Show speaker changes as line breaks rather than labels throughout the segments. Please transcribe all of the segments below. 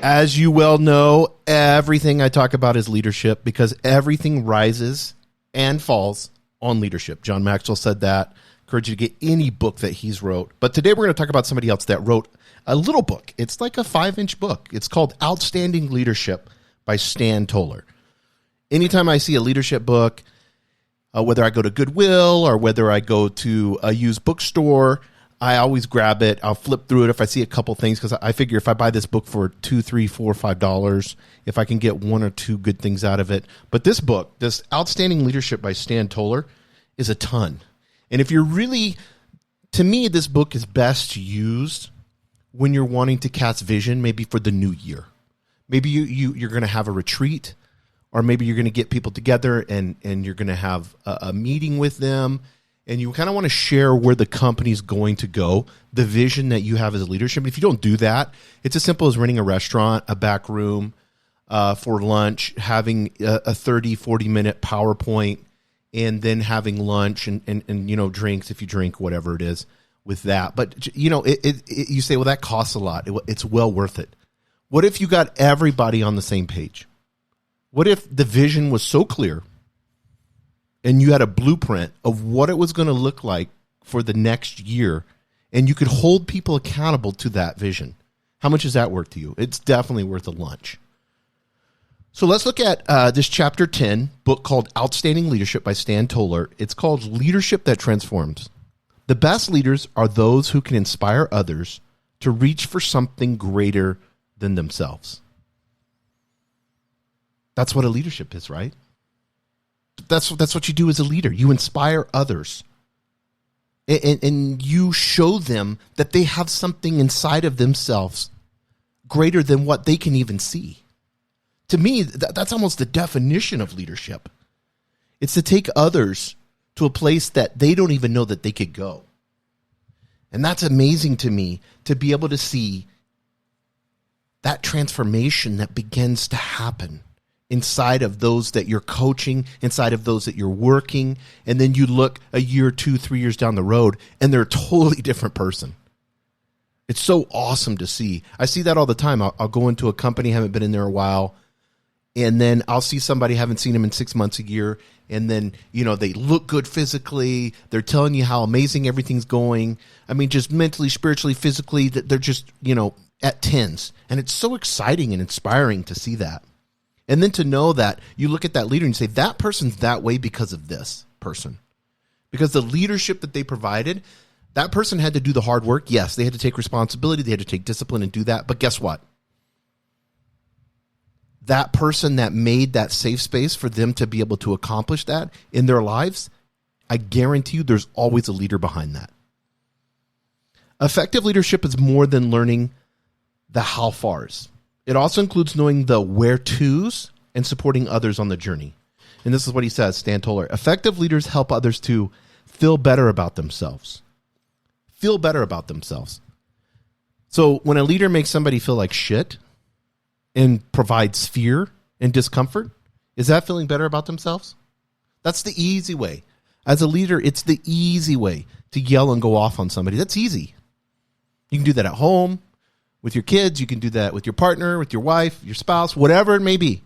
As you well know, everything I talk about is leadership because everything rises and falls on leadership. John Maxwell said that. Encourage you to get any book that he's wrote. But today we're going to talk about somebody else that wrote a little book. It's like a 5-inch book. It's called Outstanding Leadership by Stan Toler. Anytime I see a leadership book, whether I go to Goodwill or whether I go to a used bookstore, I always grab it. I'll flip through it if I see a couple things because I figure if I buy this book for $2, $3, $4, $5, if I can get one or two good things out of it. But this book, this Outstanding Leadership by Stan Toler, is a ton. And if you're really, to me, this book is best used when you're wanting to cast vision, maybe for the new year. Maybe you're going to have a retreat, or maybe you're going to get people together and you're going to have a meeting with them, and you kind of want to share where the company's going to go, the vision that you have as a leadership. If you don't do that, it's as simple as renting a restaurant, a back room for lunch, having a 30, 40-minute PowerPoint, and then having lunch and you know, drinks if you drink, whatever it is with that. But, you know, you say, well, that costs a lot. It's well worth it. What if you got everybody on the same page? What if the vision was so clear and you had a blueprint of what it was going to look like for the next year, and you could hold people accountable to that vision? How much is that worth to you? It's definitely worth a lunch. So let's look at this chapter 10 book called Outstanding Leadership by Stan Toler. It's called Leadership That Transforms. The best leaders are those who can inspire others to reach for something greater than themselves. That's what a leadership is, right? That's what you do as a leader. You inspire others. And you show them that they have something inside of themselves greater than what they can even see. To me, that's almost the definition of leadership. It's to take others to a place that they don't even know that they could go. And that's amazing to me, to be able to see that transformation that begins to happen inside of those that you're coaching, inside of those that you're working. And then you look a year, 2, 3 years down the road, and they're a totally different person. It's so awesome to see. I see that all the time. I'll go into a company, haven't been in there a while, and then I'll see somebody, haven't seen them in 6 months, a year, and then, you know, they look good physically. They're telling you how amazing everything's going. I mean, just mentally, spiritually, physically, that they're just, you know, at tens. And it's so exciting and inspiring to see that. And then to know that you look at that leader and you say, that person's that way because of this person. Because the leadership that they provided, that person had to do the hard work. Yes, they had to take responsibility. They had to take discipline and do that. But guess what? That person that made that safe space for them to be able to accomplish that in their lives, I guarantee you there's always a leader behind that. Effective leadership is more than learning the how fars. It also includes knowing the where to's and supporting others on the journey. And this is what he says, Stan Toler. Effective leaders help others to feel better about themselves. Feel better about themselves. So when a leader makes somebody feel like shit and provides fear and discomfort, is that feeling better about themselves? That's the easy way. As a leader, it's the easy way to yell and go off on somebody. That's easy. You can do that at home, with your kids. You can do that with your partner, with your wife, your spouse, whatever it may be.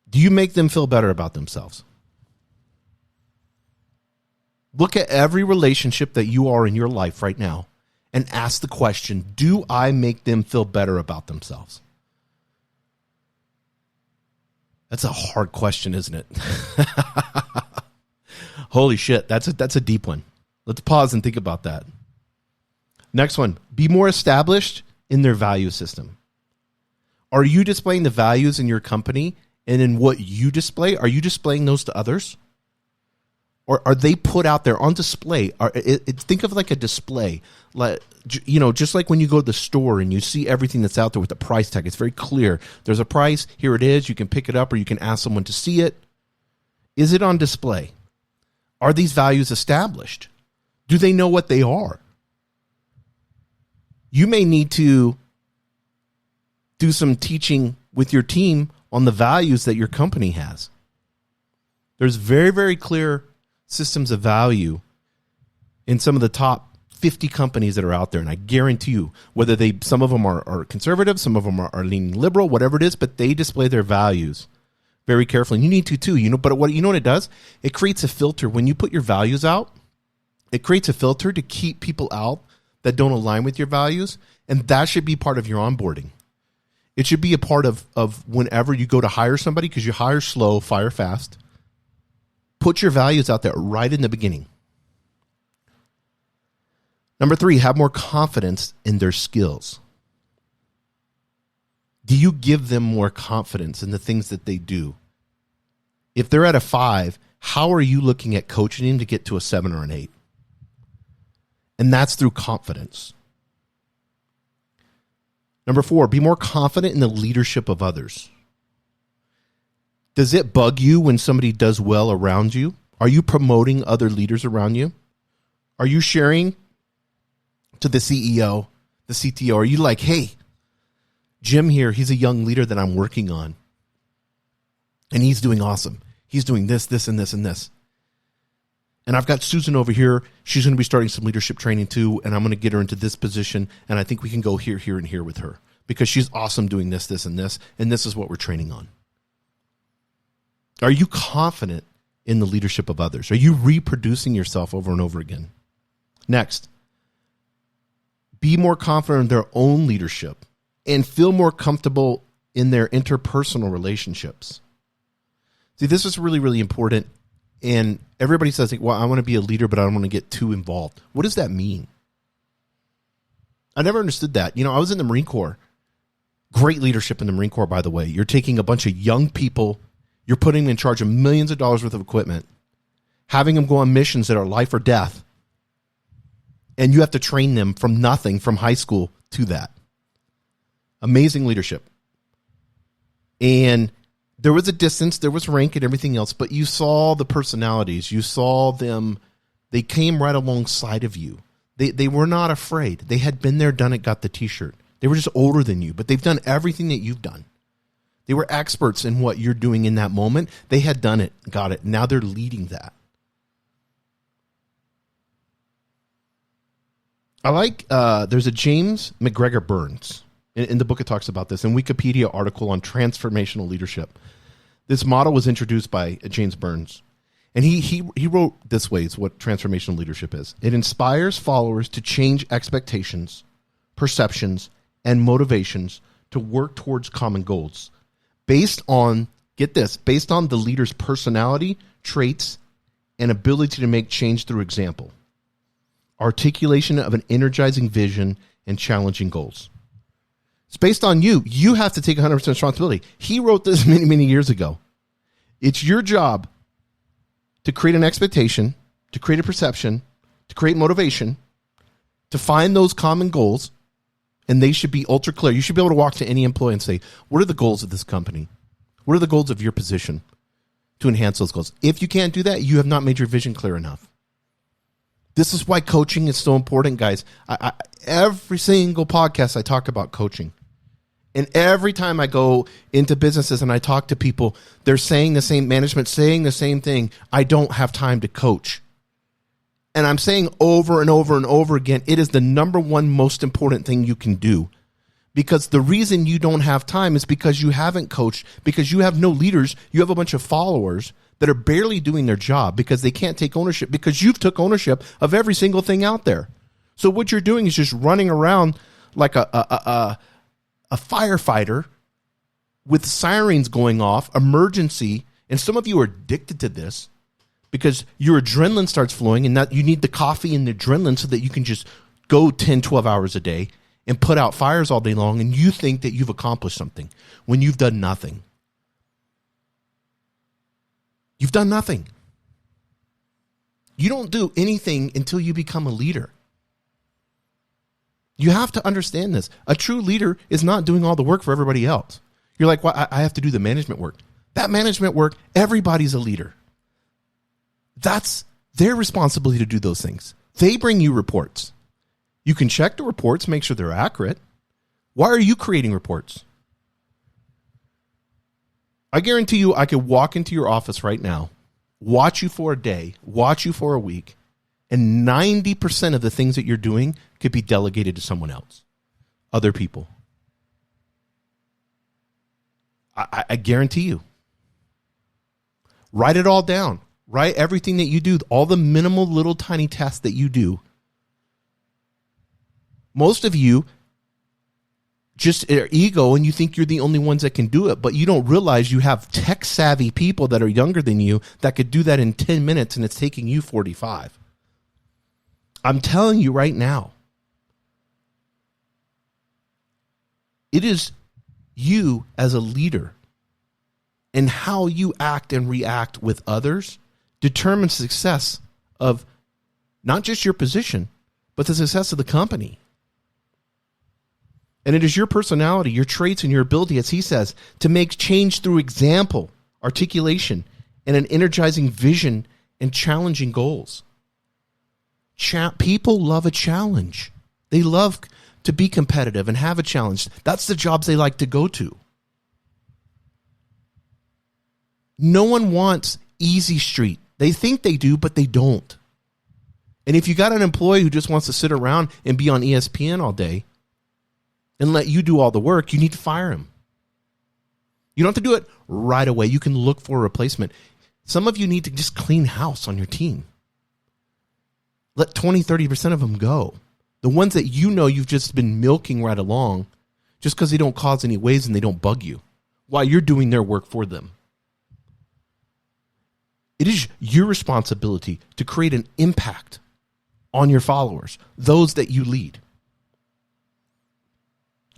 Do you make them feel better about themselves? Look at every relationship that you are in your life right now and ask the question, do I make them feel better about themselves? That's a hard question, isn't it? Holy shit, that's a deep one. Let's pause and think about that. Next one, be more established in their value system. Are you displaying the values in your company, and in what you display, are you displaying those to others? Or are they put out there on display? Think of it like a display. Like, you know, just like when you go to the store and you see everything that's out there with the price tag, it's very clear. There's a price, here it is, you can pick it up or you can ask someone to see it. Is it on display? Are these values established? Do they know what they are? You may need to do some teaching with your team on the values that your company has. There's very, very clear systems of value in some of the top 50 companies that are out there, and I guarantee you, whether some of them are conservative, some of them are leaning liberal, whatever it is, but they display their values very carefully. And you need to too, but what it does? It creates a filter. When you put your values out, it creates a filter to keep people out that don't align with your values, and that should be part of your onboarding. It should be a part of whenever you go to hire somebody, because you hire slow, fire fast. Put your values out there right in the beginning. Number 3, have more confidence in their skills. Do you give them more confidence in the things that they do? If they're at a 5, how are you looking at coaching them to get to a 7 or an 8? And that's through confidence. Number 4, be more confident in the leadership of others. Does it bug you when somebody does well around you? Are you promoting other leaders around you? Are you sharing to the CEO, the CTO? Are you like, hey, Jim here, he's a young leader that I'm working on, and he's doing awesome. He's doing this, this, and this, and this. And I've got Susan over here. She's going to be starting some leadership training too, and I'm going to get her into this position, and I think we can go here, here, and here with her because she's awesome doing this, this, and this is what we're training on. Are you confident in the leadership of others? Are you reproducing yourself over and over again? Next, be more confident in their own leadership and feel more comfortable in their interpersonal relationships. See, this is really, really important. And everybody says, well, I want to be a leader, but I don't want to get too involved. What does that mean? I never understood that. I was in the Marine Corps. Great leadership in the Marine Corps, by the way. You're taking a bunch of young people, you're putting them in charge of millions of dollars worth of equipment, having them go on missions that are life or death. And you have to train them from nothing, from high school to that. Amazing leadership. And there was a distance, there was rank and everything else, but you saw the personalities. You saw them. They came right alongside of you. They were not afraid. They had been there, done it, got the T-shirt. They were just older than you, but they've done everything that you've done. They were experts in what you're doing in that moment. They had done it, got it. Now they're leading that. I like, there's a James McGregor Burns. In the book, it talks about this. In Wikipedia article on transformational leadership. This model was introduced by James Burns. And he wrote this way, is what transformational leadership is. It inspires followers to change expectations, perceptions, and motivations to work towards common goals. Based on, get this, based on the leader's personality, traits, and ability to make change through example. Articulation of an energizing vision and challenging goals. It's based on you. You have to take 100% responsibility. He wrote this many, many years ago. It's your job to create an expectation, to create a perception, to create motivation, to find those common goals, and they should be ultra clear. You should be able to walk to any employee and say, what are the goals of this company? What are the goals of your position to enhance those goals? If you can't do that, you have not made your vision clear enough. This is why coaching is so important, guys. Every single podcast I talk about coaching. And every time I go into businesses and I talk to people, they're saying the same, management saying the same thing. I don't have time to coach. And I'm saying over and over and over again, it is the number one most important thing you can do. Because the reason you don't have time is because you haven't coached, because you have no leaders. You have a bunch of followers that are barely doing their job because they can't take ownership, because you've took ownership of every single thing out there. So what you're doing is just running around like a firefighter with sirens going off, emergency, and some of you are addicted to this because your adrenaline starts flowing, and that you need the coffee and the adrenaline so that you can just go 10, 12 hours a day and put out fires all day long, and you think that you've accomplished something when you've done nothing. You've done nothing. You don't do anything until you become a leader. You have to understand this. A true leader is not doing all the work for everybody else. You're like, well, I have to do the management work. That management work, everybody's a leader. That's their responsibility to do those things. They bring you reports. You can check the reports, make sure they're accurate. Why are you creating reports? I guarantee you I could walk into your office right now, watch you for a day, watch you for a week, And 90% of the things that you're doing could be delegated to someone else, other people. I guarantee you. Write it all down. Write everything that you do, all the minimal little tiny tasks that you do. Most of you just are ego and you think you're the only ones that can do it, but you don't realize you have tech savvy people that are younger than you that could do that in 10 minutes and it's taking you 45. I'm telling you right now, it is you as a leader and how you act and react with others determines success of not just your position, but the success of the company. And it is your personality, your traits, and your ability, as he says, to make change through example, articulation, and an energizing vision and challenging goals. People love a challenge. They love to be competitive and have a challenge. That's the jobs they like to go to. No one wants easy street. They think they do, but they don't. And if you got an employee who just wants to sit around and be on ESPN all day and let you do all the work, you need to fire him. You don't have to do it right away. You can look for a replacement. Some of you need to just clean house on your team. Let 20, 30% of them go. The ones that you know you've just been milking right along just because they don't cause any waves and they don't bug you while you're doing their work for them. It is your responsibility to create an impact on your followers, those that you lead.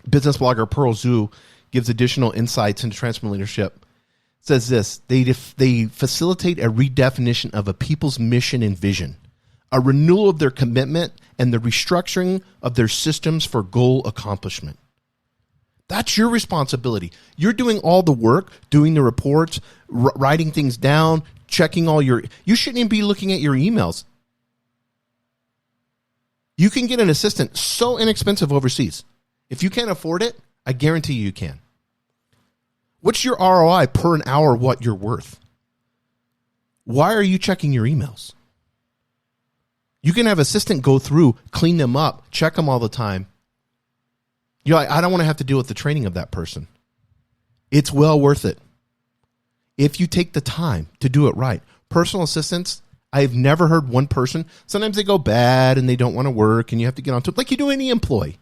Business blogger Pearl Zhu gives additional insights into transformational leadership. It says this, they facilitate a redefinition of a people's mission and vision, a renewal of their commitment, and the restructuring of their systems for goal accomplishment. That's your responsibility. You're doing all the work, doing the reports, writing things down, checking all your... You shouldn't even be looking at your emails. You can get an assistant so inexpensive overseas. If you can't afford it, I guarantee you can. What's your ROI per an hour what you're worth? Why are you checking your emails? You can have an assistant go through, clean them up, check them all the time. You're like, I don't want to have to deal with the training of that person. It's well worth it. If you take the time to do it right. Personal assistants, I've never heard one person, sometimes they go bad and they don't want to work and you have to get on to it like you do any employee.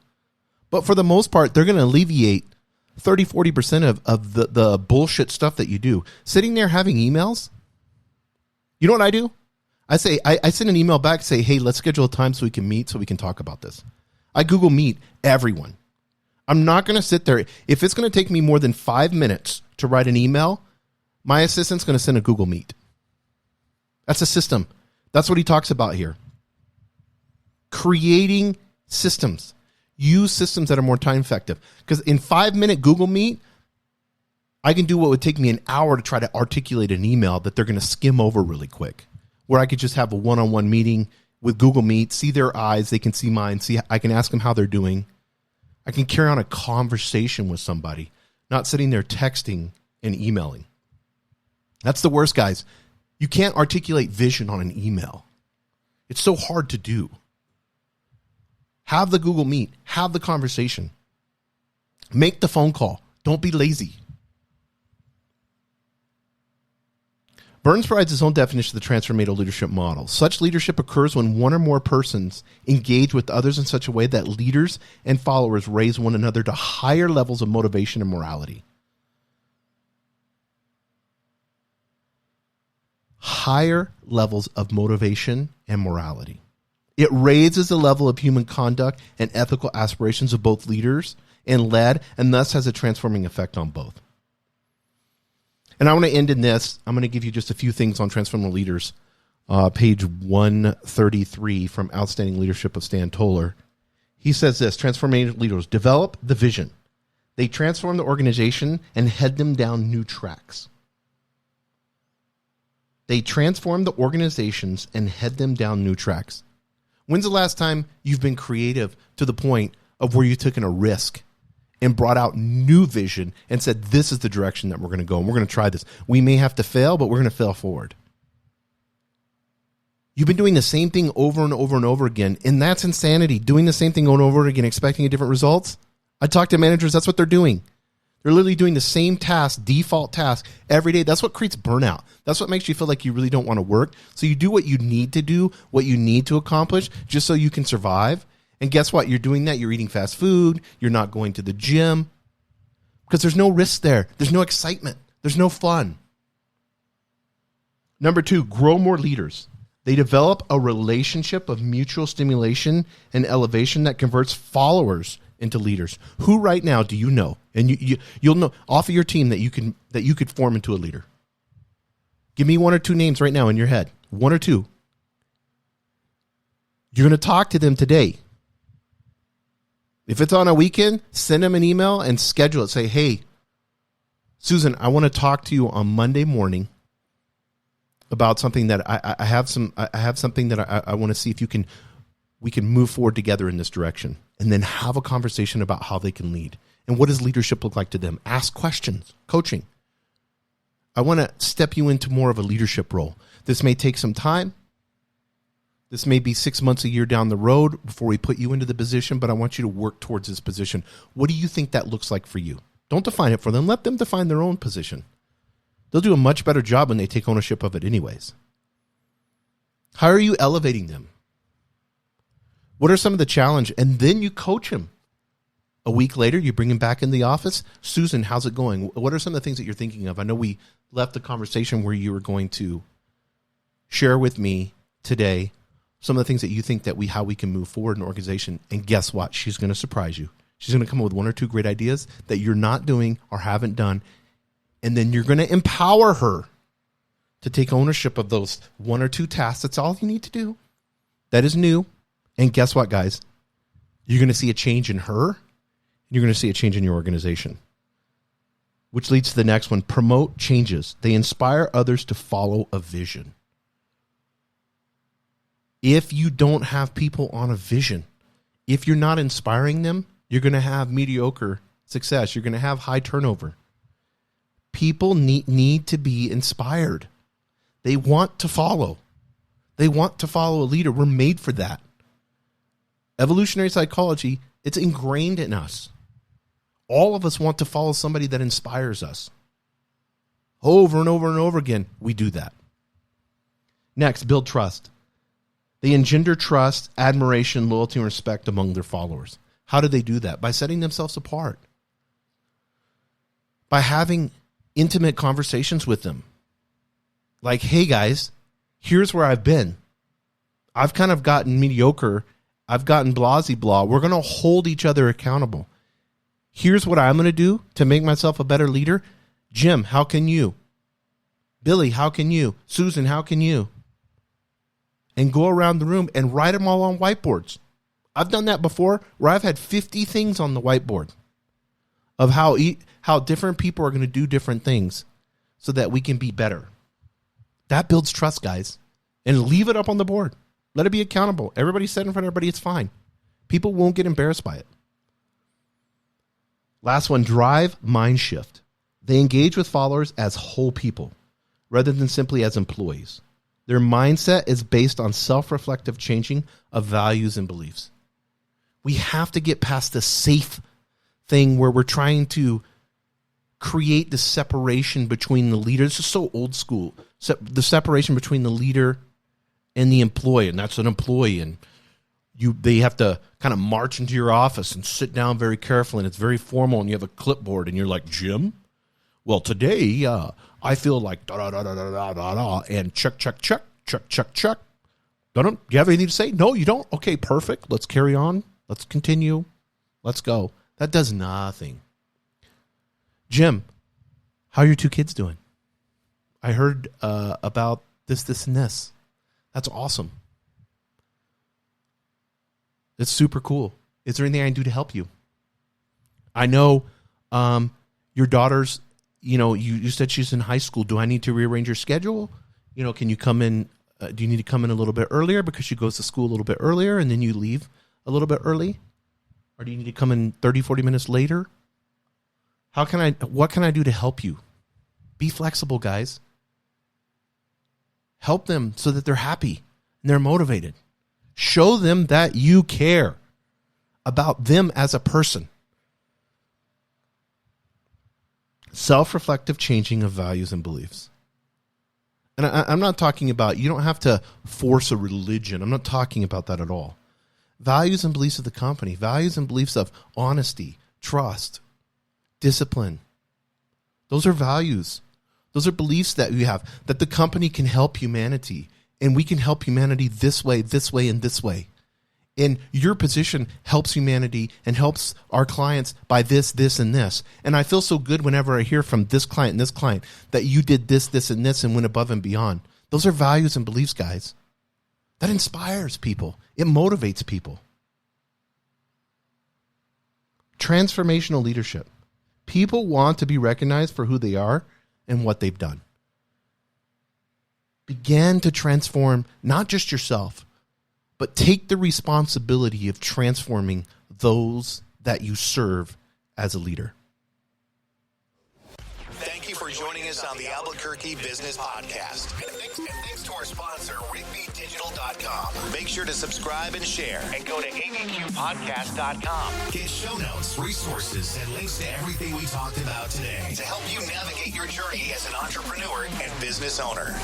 But for the most part, they're going to alleviate 30, 40% of the bullshit stuff that you do. Sitting there having emails, you know what I do? I say, I send an email back, say, hey, let's schedule a time so we can meet, so we can talk about this. I Google Meet everyone. I'm not going to sit there. If it's going to take me more than 5 minutes to write an email, my assistant's going to send a Google Meet. That's a system. That's what he talks about here. Creating systems. Use systems that are more time effective. Because in 5-minute Google Meet, I can do what would take me an hour to try to articulate an email that they're going to skim over really quick. Where I could just have a one-on-one meeting with Google Meet, see their eyes, they can see mine, I can ask them how they're doing. I can carry on a conversation with somebody, not sitting there texting and emailing. That's the worst, guys. You can't articulate vision on an email. It's so hard to do. Have the Google Meet. Have the conversation. Make the phone call. Don't be lazy. Burns provides his own definition of the transformational leadership model. Such leadership occurs when one or more persons engage with others in such a way that leaders and followers raise one another to higher levels of motivation and morality. Higher levels of motivation and morality. It raises the level of human conduct and ethical aspirations of both leaders and led, and thus has a transforming effect on both. And I want to end in this. I'm going to give you just a few things on transformational leaders. Page 133 from Outstanding Leadership of Stan Toler. He says this, transformational leaders develop the vision. They transform the organization and head them down new tracks. They transform the organizations and head them down new tracks. When's the last time you've been creative to the point of where you've taken a risk and brought out new vision and said, this is the direction that we're going to go and we're going to try this. We may have to fail, but we're going to fail forward. You've been doing the same thing over and over and over again, and that's insanity. Doing the same thing over and over again, expecting different results. I talk to managers, that's what they're doing. They're literally doing the same task, default task, every day. That's what creates burnout. That's what makes you feel like you really don't want to work. So you do what you need to do, what you need to accomplish, just so you can survive. And guess what? You're doing that. You're eating fast food. You're not going to the gym. Because there's no risk there. There's no excitement. There's no fun. Number 2, grow more leaders. They develop a relationship of mutual stimulation and elevation that converts followers into leaders. Who right now do you know? And you'll know off of your team that you could form into a leader. Give me 1 or 2 names right now in your head. 1 or 2. You're going to talk to them today. If it's on a weekend, send them an email and schedule it. Say, hey, Susan, I want to talk to you on Monday morning about something that I have something that I want to see if we can move forward together in this direction, and then have a conversation about how they can lead and what does leadership look like to them. Ask questions, coaching. I want to step you into more of a leadership role. This may take some time. This may be 6 months, a year down the road before we put you into the position, but I want you to work towards this position. What do you think that looks like for you? Don't define it for them. Let them define their own position. They'll do a much better job when they take ownership of it anyways. How are you elevating them? What are some of the challenge? And then you coach them. A week later, you bring him back in the office. Susan, how's it going? What are some of the things that you're thinking of? I know we left the conversation where you were going to share with me today some of the things that you think that how we can move forward in an organization. And guess what? She's going to surprise you. She's going to come up with 1 or 2 great ideas that you're not doing or haven't done. And then you're going to empower her to take ownership of those 1 or 2 tasks. That's all you need to do. That is new. And guess what, guys? You're going to see a change in her. And you're going to see a change in your organization. Which leads to the next one. Promote changes. They inspire others to follow a vision. If you don't have people on a vision, if you're not inspiring them, you're going to have mediocre success. You're going to have high turnover. People need to be inspired. They want to follow. They want to follow a leader. We're made for that. Evolutionary psychology, it's ingrained in us. All of us want to follow somebody that inspires us. Over and over and over again, we do that. Next, build trust. They engender trust, admiration, loyalty, and respect among their followers. How do they do that? By setting themselves apart. By having intimate conversations with them. Like, hey guys, here's where I've been. I've kind of gotten mediocre. I've gotten blah. We're going to hold each other accountable. Here's what I'm going to do to make myself a better leader. Jim, how can you? Billy, how can you? Susan, how can you? And go around the room and write them all on whiteboards. I've done that before where I've had 50 things on the whiteboard of how different people are going to do different things so that we can be better. That builds trust, guys. And leave it up on the board. Let it be accountable. Everybody said in front of everybody, it's fine. People won't get embarrassed by it. Last one, drive mind shift. They engage with followers as whole people rather than simply as employees. Their mindset is based on self-reflective changing of values and beliefs. We have to get past the safe thing where we're trying to create the separation between the leader. This is so old school. The separation between the leader and the employee, and that's an employee, and they have to kind of march into your office and sit down very carefully, and it's very formal, and you have a clipboard, and you're like, Jim, well, today I feel like da-da-da-da-da-da-da, and check. Do you have anything to say? No, you don't? Okay, perfect. Let's carry on. Let's continue. Let's go. That does nothing. Jim, how are your 2 kids doing? I heard about this, and this. That's awesome. It's super cool. Is there anything I can do to help you? I know your daughter's, you said she's in high school. Do I need to rearrange your schedule? Can you come in? Do you need to come in a little bit earlier because she goes to school a little bit earlier and then you leave a little bit early? Or do you need to come in 30, 40 minutes later? What can I do to help you? Be flexible, guys. Help them so that they're happy. and they're motivated. Show them that you care about them as a person. Self-reflective changing of values and beliefs. And I'm not talking about, you don't have to force a religion. I'm not talking about that at all. Values and beliefs of the company, values and beliefs of honesty, trust, discipline. Those are values. Those are beliefs that we have, that the company can help humanity, and we can help humanity this way, and this way. And your position helps humanity and helps our clients by this, and this. And I feel so good whenever I hear from this client and this client that you did this, and this, and went above and beyond. Those are values and beliefs, guys. That inspires people. It motivates people. Transformational leadership. People want to be recognized for who they are and what they've done. Begin to transform not just yourself, but take the responsibility of transforming those that you serve as a leader.
Thank you for joining us on the Albuquerque Business Podcast. And thanks to our sponsor, RigbyDigital.com. Make sure to subscribe and share. And go to abqpodcast.com. Get show notes, resources, and links to everything we talked about today to help you navigate your journey as an entrepreneur and business owner.